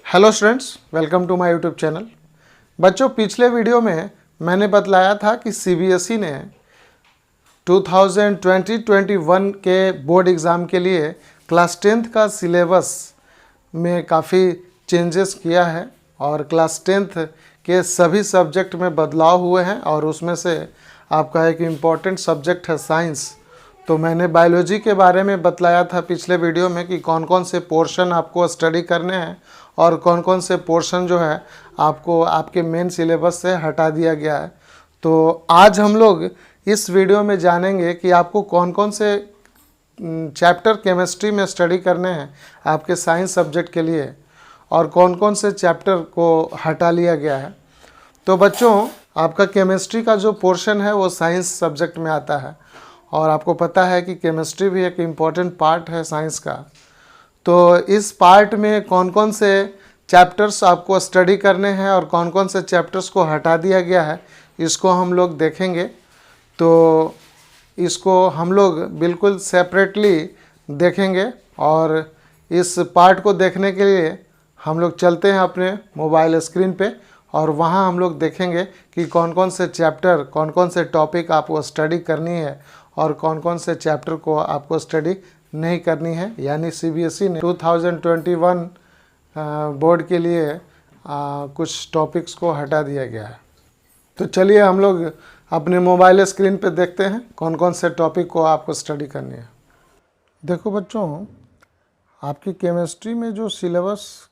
Hello students, welcome to my YouTube channel. बच्चों, पिछले video में मैंने बतलाया था कि सीबीएसई ने 2020-21 के बोर्ड एग्ज़ाम के लिए क्लास 10th का सिलेबस में काफ़ी चेंजेस किया है और क्लास 10th के सभी सब्जेक्ट में बदलाव हुए हैं और उसमें से आपका एक इम्पॉर्टेंट सब्जेक्ट है साइंस। तो मैंने बायोलॉजी के बारे में बतलाया था पिछले वीडियो में कि कौन कौन से पोर्शन आपको स्टडी करने हैं और कौन कौन से पोर्शन जो है आपको आपके मेन सिलेबस से हटा दिया गया है। तो आज हम लोग इस वीडियो में जानेंगे कि आपको कौन कौन से चैप्टर केमिस्ट्री में स्टडी करने हैं आपके साइंस सब्जेक्ट के लिए और कौन कौन से चैप्टर को हटा लिया गया है। तो बच्चों, आपका केमिस्ट्री का जो पोर्शन है वो साइंस सब्जेक्ट में आता है और आपको पता है कि केमिस्ट्री भी एक इम्पॉर्टेंट पार्ट है साइंस का। तो इस पार्ट में कौन कौन से चैप्टर्स आपको स्टडी करने हैं और कौन कौन से चैप्टर्स को हटा दिया गया है, इसको हम लोग देखेंगे। तो इसको हम लोग बिल्कुल सेपरेटली देखेंगे और इस पार्ट को देखने के लिए हम लोग चलते हैं अपने मोबाइल स्क्रीन पे और वहाँ हम लोग देखेंगे कि कौन कौन से चैप्टर, कौन कौन से टॉपिक आपको स्टडी करनी है और कौन कौन से चैप्टर को आपको स्टडी नहीं करनी है। यानी सीबीएसई ने 2021 बोर्ड के लिए कुछ टॉपिक्स को हटा दिया गया है। तो चलिए हम लोग अपने मोबाइल स्क्रीन पे देखते हैं कौन कौन से टॉपिक को आपको स्टडी करनी है। देखो बच्चों, आपकी केमिस्ट्री में जो सिलेबस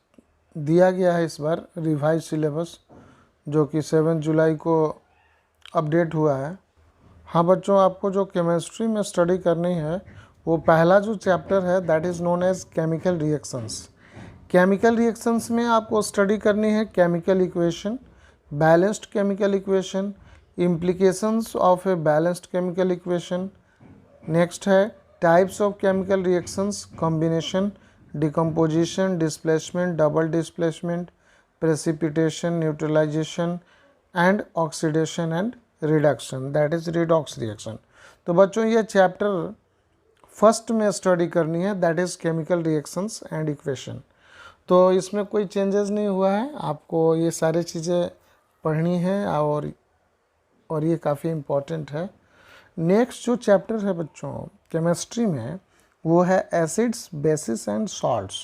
दिया गया है इस बार रिवाइज सिलेबस, जो कि 7 जुलाई को अपडेट हुआ है। हाँ बच्चों, आपको जो केमिस्ट्री में स्टडी करनी है वो पहला जो चैप्टर है that is known as chemical reactions. Chemical reactions में आपको स्टडी करनी है chemical equation, balanced chemical equation, implications of a balanced chemical equation. Next है types of chemical reactions, combination, decomposition, displacement, double displacement, precipitation, neutralisation and oxidation and reduction, that is redox reaction. तो बच्चों, ये chapter first में study करनी है, that is chemical reactions and equation. तो इसमें कोई चेंजेस नहीं हुआ है, आपको ये सारी चीज़ें पढ़नी है और ये काफ़ी इम्पोर्टेंट है। नेक्स्ट जो चैप्टर है बच्चों केमिस्ट्री में वो है एसिड्स, बेसिस एंड सॉल्ट्स।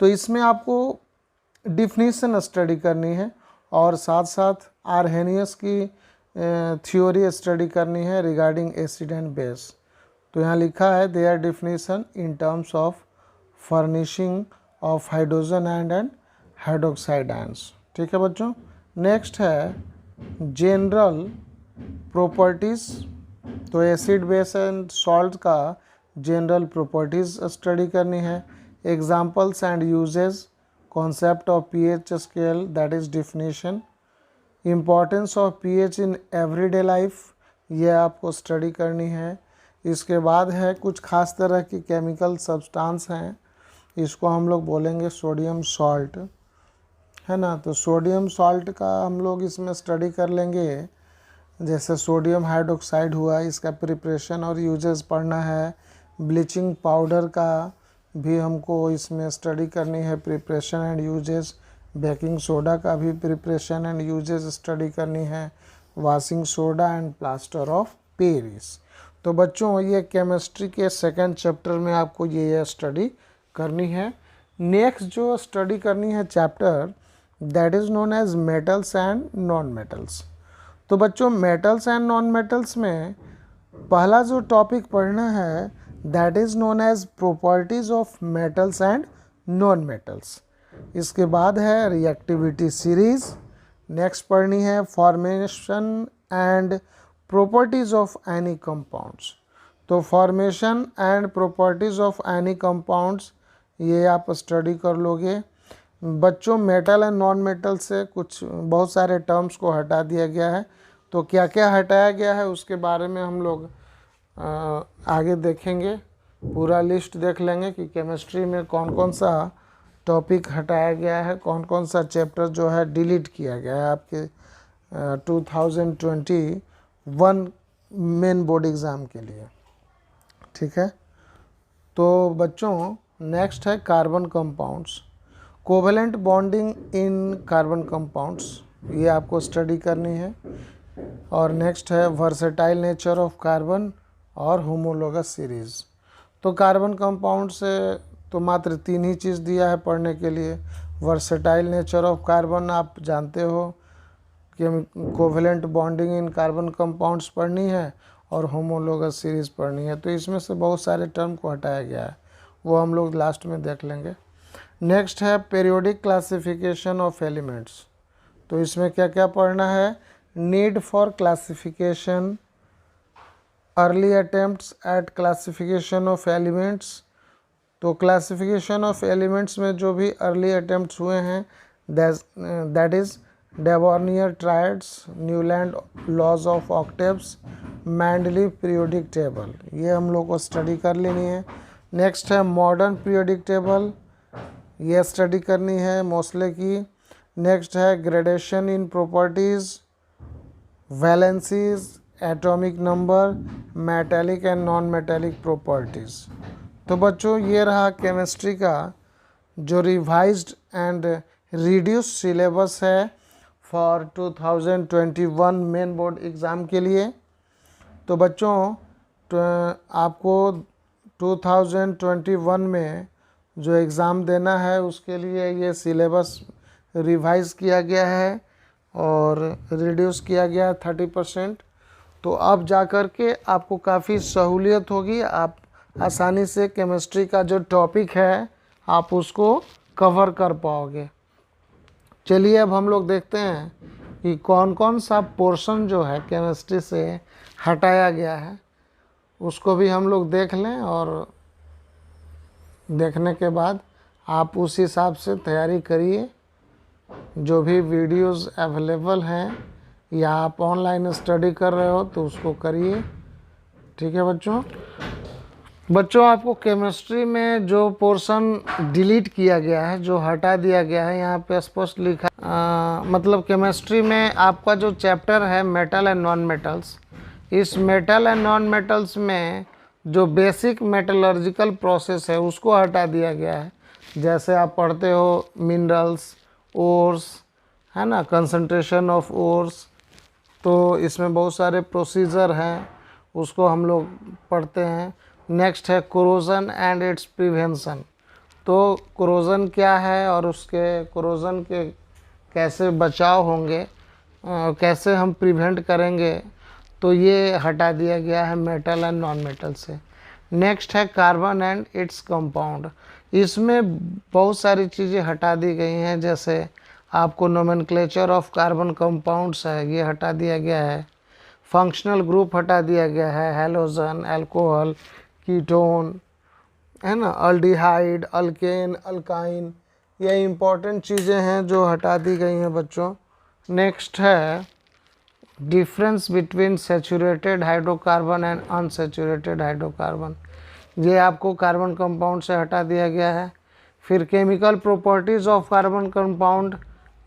तो इसमें आपको डिफिनीशन स्टडी करनी है और साथ साथ आर्हेनियस की थ्योरी स्टडी करनी है रिगार्डिंग एसिड एंड बेस। तो यहाँ लिखा है their definition in terms of furnishing of hydrogen and hydroxide ions. ठीक है बच्चों। नेक्स्ट है जनरल प्रॉपर्टीज़। तो एसिड, बेस एंड सॉल्ट का जनरल प्रॉपर्टीज़ स्टडी करनी है। Examples and uses, concept of pH scale, that is definition. Importance of pH in everyday life, ये आपको स्टडी करनी है। इसके बाद है कुछ खास तरह की केमिकल सब्सटेंस हैं, इसको हम लोग बोलेंगे सोडियम सॉल्ट, है ना। तो सोडियम सॉल्ट का हम लोग इसमें स्टडी कर लेंगे। जैसे सोडियम हाइड्रोक्साइड हुआ, इसका प्रिपरेशन और यूजेस पढ़ना है। ब्लीचिंग पाउडर का भी हमको इसमें स्टडी करनी है, preparation and uses. Baking soda का भी प्रिपरेशन एंड यूजेस स्टडी करनी है। Washing soda and plaster of Paris. तो बच्चों, ये केमिस्ट्री के सेकंड चैप्टर में आपको ये स्टडी करनी है। नेक्स्ट जो स्टडी करनी है chapter that is known as metals and non metals. तो बच्चों, मेटल्स एंड नॉन मेटल्स में पहला जो टॉपिक पढ़ना है that is known as properties of metals and non metals. इसके बाद है रिएक्टिविटी सीरीज़। नेक्स्ट पढ़नी है formation and properties of any compounds. तो formation and properties of any compounds ये आप स्टडी कर लोगे। बच्चों, मेटल एंड नॉन मेटल से कुछ बहुत सारे टर्म्स को हटा दिया गया है। तो क्या क्या हटाया गया है उसके बारे में हम लोग आगे देखेंगे। पूरा लिस्ट देख लेंगे कि केमिस्ट्री में कौन कौन सा टॉपिक हटाया गया है, कौन कौन सा चैप्टर जो है डिलीट किया गया है आपके 2021 मेन बोर्ड एग्ज़ाम के लिए। ठीक है। तो बच्चों, नेक्स्ट है carbon compounds. Covalent bonding in carbon compounds, ये आपको स्टडी करनी है। और नेक्स्ट है वर्सेटाइल नेचर ऑफ कार्बन और होमोलोगस सीरीज़। तो कार्बन कंपाउंड से तो मात्र 3 ही चीज़ दिया है पढ़ने के लिए। वर्सेटाइल नेचर ऑफ कार्बन आप जानते हो कि covalent bonding in carbon compounds पढ़नी है और होमोलोगस सीरीज़ पढ़नी है। तो इसमें से बहुत सारे टर्म को हटाया गया है, वो हम लोग लास्ट में देख लेंगे। नेक्स्ट है पीरियोडिक क्लासिफिकेशन ऑफ एलिमेंट्स। तो इसमें क्या क्या पढ़ना है? Need for classification, early attempts at classification of elements. तो क्लासिफिकेशन ऑफ एलिमेंट्स में जो भी अर्ली अटेम्प्ट्स हुए हैं that is Dobereiner triads, Newland laws of octaves, Mendeleev periodic table, ये हम लोग को स्टडी कर लेनी है। नेक्स्ट है मॉडर्न पीरियोडिक टेबल, ये स्टडी करनी है मोस्ले की। नेक्स्ट है gradation in properties, valencies, atomic number, metallic and non metallic properties. तो बच्चों ये रहा केमिस्ट्री का जो रिवाइज्ड एंड रिड्यूस सिलेबस है फॉर 2021 मेन बोर्ड एग्ज़ाम के लिए। तो बच्चों आपको 2021 में जो एग्ज़ाम देना है उसके लिए ये सिलेबस रिवाइज किया गया है और रिड्यूस किया गया है 30%। तो अब जा कर के आपको काफ़ी सहूलियत होगी, आप आसानी से केमिस्ट्री का जो टॉपिक है आप उसको कवर कर पाओगे। चलिए अब हम लोग देखते हैं कि कौन कौन सा पोर्शन जो है केमिस्ट्री से हटाया गया है, उसको भी हम लोग देख लें और देखने के बाद आप उस हिसाब से तैयारी करिए। जो भी वीडियोस अवेलेबल हैं या आप ऑनलाइन स्टडी कर रहे हो तो उसको करिए, ठीक है बच्चों आपको केमिस्ट्री में जो पोर्शन डिलीट किया गया है, जो हटा दिया गया है, यहाँ पे स्पष्ट लिखा मतलब केमिस्ट्री में आपका जो चैप्टर है मेटल एंड नॉन मेटल्स, इस मेटल एंड नॉन मेटल्स में जो बेसिक मेटलर्जिकल प्रोसेस है उसको हटा दिया गया है। जैसे आप पढ़ते हो मिनरल्स, ओर्स, है ना, कंसंट्रेशन ऑफ ओर्स, तो इसमें बहुत सारे प्रोसीजर हैं, उसको हम लोग पढ़ते हैं। नेक्स्ट है कोरोजन एंड इट्स प्रिवेंशन। तो कोरोजन क्या है और उसके कोरोजन के कैसे बचाव होंगे, कैसे हम प्रिवेंट करेंगे, तो ये हटा दिया गया है मेटल एंड नॉन मेटल से। नेक्स्ट है कार्बन एंड इट्स कंपाउंड। इसमें बहुत सारी चीज़ें हटा दी गई हैं, जैसे आपको नोमेनक्लेचर ऑफ कार्बन कंपाउंड्स है, ये हटा दिया गया है। फंक्शनल ग्रुप हटा दिया गया है, हैलोजन, अल्कोहल, कीटोन, है ना, अल्डिहाइड, अल्केन, अल्काइन, ये इम्पॉर्टेंट चीज़ें हैं जो हटा दी गई हैं बच्चों। नेक्स्ट है difference between saturated hydrocarbon and unsaturated hydrocarbon, ये आपको कार्बन कंपाउंड से हटा दिया गया है। फिर chemical properties of carbon compound,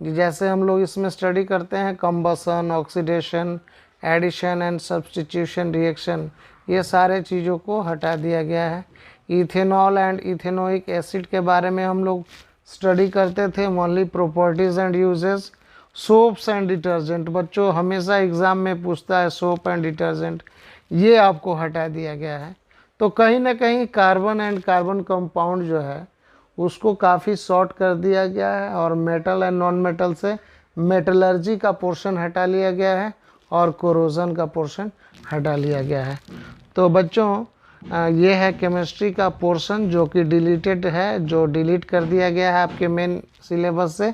जैसे हम लोग इसमें स्टडी करते हैं combustion, oxidation, addition and substitution reaction, ये सारे चीज़ों को हटा दिया गया है। इथेनॉल एंड इथेनोइक एसिड के बारे में हम लोग स्टडी करते थे, only properties and uses. Soaps and detergent, बच्चों हमेशा एग्ज़ाम में पूछता है सोप एंड डिटर्जेंट, ये आपको हटा दिया गया है। तो कहीं ना कहीं कार्बन एंड कार्बन कंपाउंड जो है उसको काफ़ी शॉर्ट कर दिया गया है और मेटल एंड नॉन मेटल से मेटलर्जी का पोर्शन हटा लिया गया है और कोरोजन का पोर्शन हटा लिया गया है। तो बच्चों ये है केमिस्ट्री का पोर्शन जो कि डिलीटेड है, जो डिलीट कर दिया गया है आपके मेन सिलेबस से,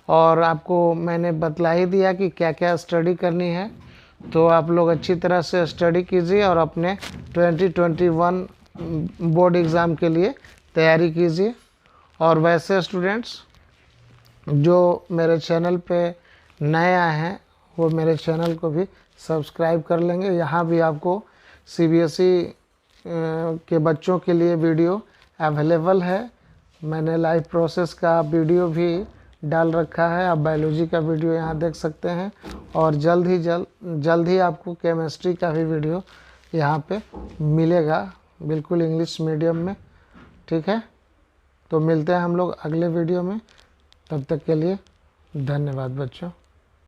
और आपको मैंने बतला ही दिया कि क्या क्या स्टडी करनी है। तो आप लोग अच्छी तरह से स्टडी कीजिए और अपने 2021 बोर्ड एग्ज़ाम के लिए तैयारी कीजिए। और वैसे स्टूडेंट्स जो मेरे चैनल पे नए आए हैं वो मेरे चैनल को भी सब्सक्राइब कर लेंगे। यहाँ भी आपको CBSE के बच्चों के लिए वीडियो अवेलेबल है, मैंने लाइव प्रोसेस का वीडियो भी डाल रखा है, आप बायोलॉजी का वीडियो यहाँ देख सकते हैं, और जल्द ही आपको केमिस्ट्री का भी वीडियो यहाँ पे मिलेगा, बिल्कुल इंग्लिश मीडियम में, ठीक है। तो मिलते हैं हम लोग अगले वीडियो में, तब तक के लिए धन्यवाद बच्चों।